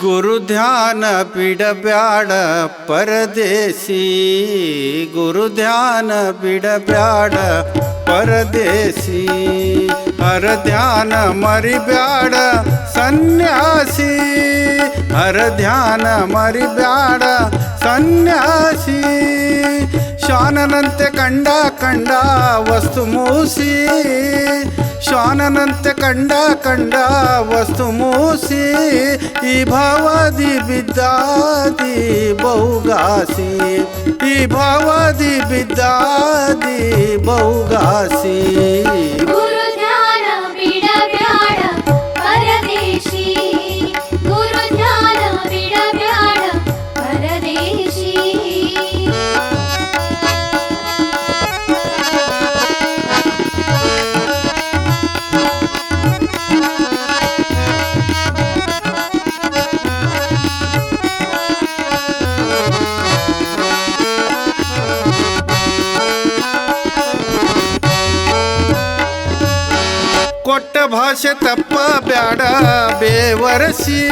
ಗುರು ಧ್ಯಾನ ಬಿಡಬ್ಯಾಡ ಪರದೇಸಿ, ಗುರು ಧ್ಯಾನ ಬಿಡಬ್ಯಾಡ ಪರದೇಸಿ. ಹರ ಧ್ಯಾನ ಮರಿಬ್ಯಾಡ ಸನ್ಯಾಸಿ, ಹರ ಧ್ಯಾನ ಮರಿಬ್ಯಾಡ ಸನ್ಯಾಸಿ. ಶ್ವಾನನಂತೆ ಕಂಡ ಕಂಡ ವಸ್ತು ಮೂಸಿ, ಶ್ವಾನನಂತೆ ಕಂಡ ಕಂಡ ವಸ್ತು ಮೂಸಿ. ಈ ಭಾವಾದಿ ಬಿದ್ದಾದಿ ಬಹುಗಾಸಿ, ಈ ಭಾವಾದಿ ಬಿದ್ದಾದಿ ಬಹುಗಾಸಿ. ಗುರು ಧ್ಯಾನ ಬಿಡಬ್ಯಾಡ ಪರದೇಶಿ, ಗುರು ಧ್ಯಾನ ಬಿಡಬ್ಯಾಡ ಪರದೇಶಿ. ಕೊಟ್ಟ ಭಾಷೆ ತಪ್ಪ ಬ್ಯಾಡ ಬೇವರಸಿ,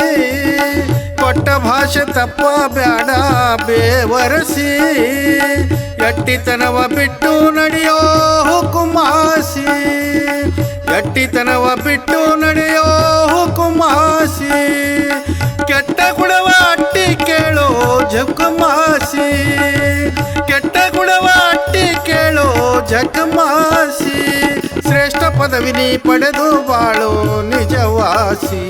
ಕೊಟ್ಟ ಭಾಷೆ ತಪ್ಪ ಬ್ಯಾಡ ಬೇವರಸಿ. ಎಟ್ಟಿತನವ ಬಿಟ್ಟು ನಡೆಯೋ ಹುಕುಮಾಸಿ, ಎಟ್ಟಿತನವ ಬಿಟ್ಟು ನಡೆಯೋ ಹುಕುಮಾಸಿ. ಕೆಟ್ಟ ಗುಣವ ಅಟ್ಟಿ ಕೇಳೋ ಜಕಮಾಸಿ, ಕೆಟ್ಟ ಗುಣವ ಅಟ್ಟಿ ಕೇಳೋ ಜಕಮಾಸಿ. ಶ್ರೇಷ್ಠ ಪದವಿ ನೀ ಪಡೆದು ಬಾಳೋ ನಿಜವಾಸಿ,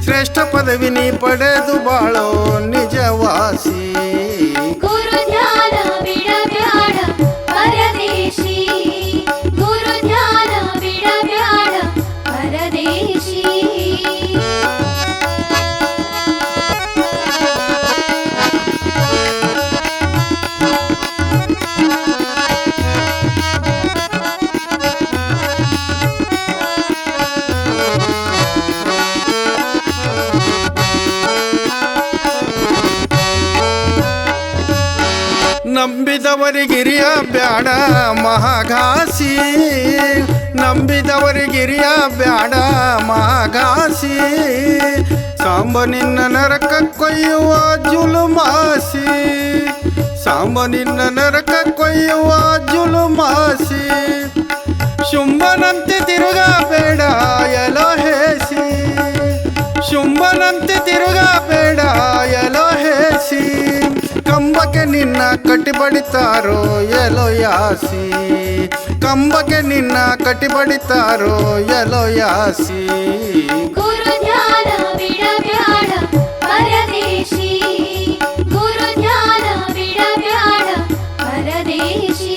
ಶ್ರೇಷ್ಠ ಪದವಿ ನೀ ಪಡೆದು ಬಾಳೋ ನಿಜವಾಸಿ. ಗುರು ಧ್ಯಾನ ಬಿಡಬ್ಯಾಡ ಪರದೇಶಿ, ಗುರು ಧ್ಯಾನ ಬಿಡಬ್ಯಾಡ ಪರದೇಶಿ. ನಂಬಿದವರಿಗಿರಿಯ ಬ್ಯಾಡ ಮಹಾಘಾಸಿ, ನಂಬಿದವರಿಗಿರಿಯ ಬ್ಯಾಡ ಮಹಾಘಾಸಿ. ಸಾಂಬ ನಿನ್ನ ನರಕ ಕೊಯ್ಯುವ ಜುಲುಮಾಸಿ, ಸಾಂಬ ನಿನ್ನ ನರಕ ಕೊಯ್ಯುವ ಜುಲುಮಾಸಿ. ಶುಂಭನಂತೆ ತಿರುಗಬೇಡ ಎಲೋ ಹೇಸಿ, ಶುಂಭನಂತೆ ತಿರುಗಬೇಡ ಎಲೋ ಹೇಸಿ. ಕಂಬಕ್ಕೆ ನಿನ್ನ ಕಟ್ಟಿಬಡಿತಾರೋ ಎಲೋ ಯಾಸಿ, ಕಂಬಕ್ಕೆ ನಿನ್ನ ಕಟ್ಟಿಬಡಿತಾರೋ ಎಲೋ ಯಾಸಿ. ಗುರು ಧ್ಯಾನ ಬಿಡಬ್ಯಾಡ ಪರದೇಶಿ, ಗುರು ಧ್ಯಾನ ಬಿಡಬ್ಯಾಡ ಪರದೇಶಿ.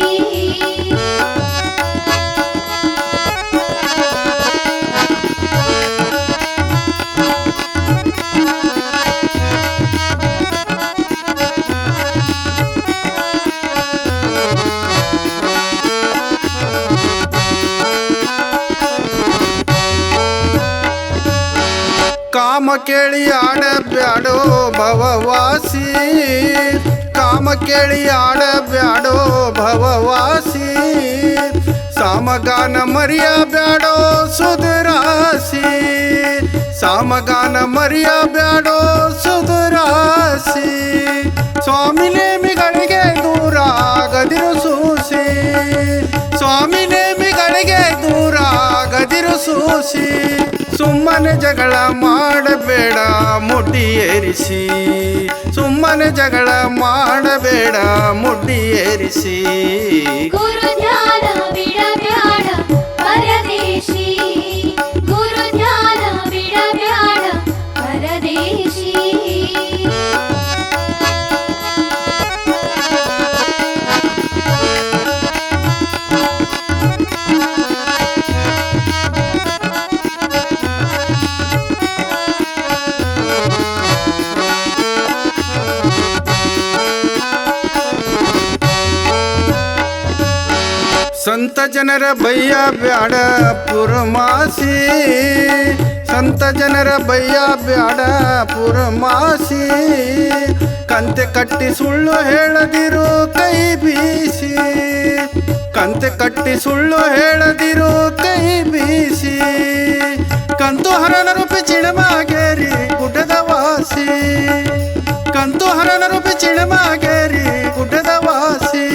ಕಾಮ ಕೇಳಿ ಆಡಬ್ಯಾಡೋ ಭವವಾಸಿ, ಕಾಮ ಕೇಳಿ ಆಡಬ್ಯಾಡೋ ಭವವಾಸಿ. ಸಾಮಗಾನ ಮರಿಯಬ್ಯಾಡೋ ಸುಧರಾಸಿ, ಸಾಮಗಾನ ಮರಿಯಬ್ಯಾಡೋ ಸುಧರಾಸಿ. ಸ್ವಾಮಿ ನೇಮಿಗಳಿಗೆ ದೂರ ಆಗದಿರು ಸೂಸಿ, ಸ್ವಾಮಿ ನೇಮಿಗಳಿಗೆ ದೂರ ಆಗದಿರು ಸೂಸಿ. ಸುಮ್ಮನೆ ಜಗಳ ಮಾಡಬೇಡ ಮುಡ್ಡಿ ಏರಿಸಿ, ಸುಮ್ಮನೆ ಜಗಳ ಮಾಡಬೇಡ ಮುಡ್ಡಿ ಏರಿಸಿ. ಗುರು ಧ್ಯಾನ ಬಿಡಬ್ಯಾಡ ಪರದೇಶಿ, ಗುರು ಧ್ಯಾನ ಬಿಡಬ್ಯಾಡ ಪರದೇಶಿ. ಸಂತ ಜನರ ಬಯ್ಯ ಬ್ಯಾಡ ಪುರಮಾಸಿ, ಸಂತ ಜನರ ಬಯ್ಯ ಬ್ಯಾಡ ಪುರಮಾಸಿ. ಕಂತೆ ಕಟ್ಟಿ ಸುಳ್ಳು ಹೇಳದಿರು ಕೈ ಬೀಸಿ, ಕಂತೆ ಕಟ್ಟಿ ಸುಳ್ಳು ಹೇಳದಿರು ಕೈ ಬೀಸಿ. ಕಂತು ಹರನ ರೂಪಿ ಚಿಣಮಾಗೇರಿ ಗುಡ್ಡದ ವಾಸಿ ಕಂತು ಹರನ ರೂಪಿ ಚಿಣಮಾಗೇರಿ ಗುಡ್ಡದ ವಾಸಿ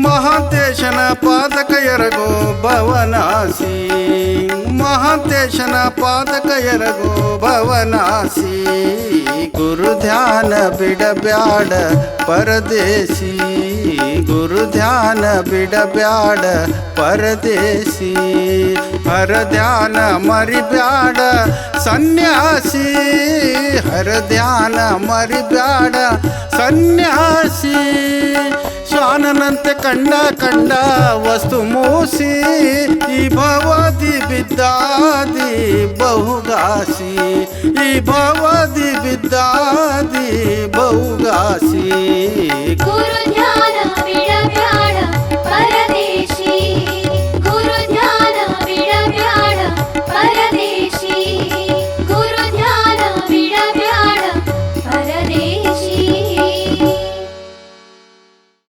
ಮಹಾಂತೇಶನ ಪಾದಕ ಎರಗೋ ಭವನಾಸಿ ಮಹಾಂತೇಶನ ಪಾದಕ ಎರಗೋ ಭವನಾಸಿ ಗುರು ಧ್ಯಾನ ಬಿಡಬ್ಯಾಡ ಪರದೇಶಿ ಗುರು ಧ್ಯಾನ ಬಿಡಬ್ಯಾಡ ಪರದೇಶಿ ಹರ ಧ್ಯಾನ ಮರಿಬ್ಯಾಡ ಸನ್ಯಾಸಿ ಹರ ಧ್ಯಾನ ಮರಿಬ್ಯಾಡ ಸನ್ಯಾಸಿ ಶ್ವಾನನಂತೆ ಕಂಡ ವಸ್ತು ಮೂಸಿ ಈ ಭವದಿ ಬಿದ್ದಾದಿ ಬಹುಗಾಸಿ ಈ ಭವದಿ ಬಿದ್ದಾದಿ ಬಹುಗಾಸಿ ಗುರು ಧ್ಯಾನ ಬಿಡಬ್ಯಾಡ ಪರದೇಶಿ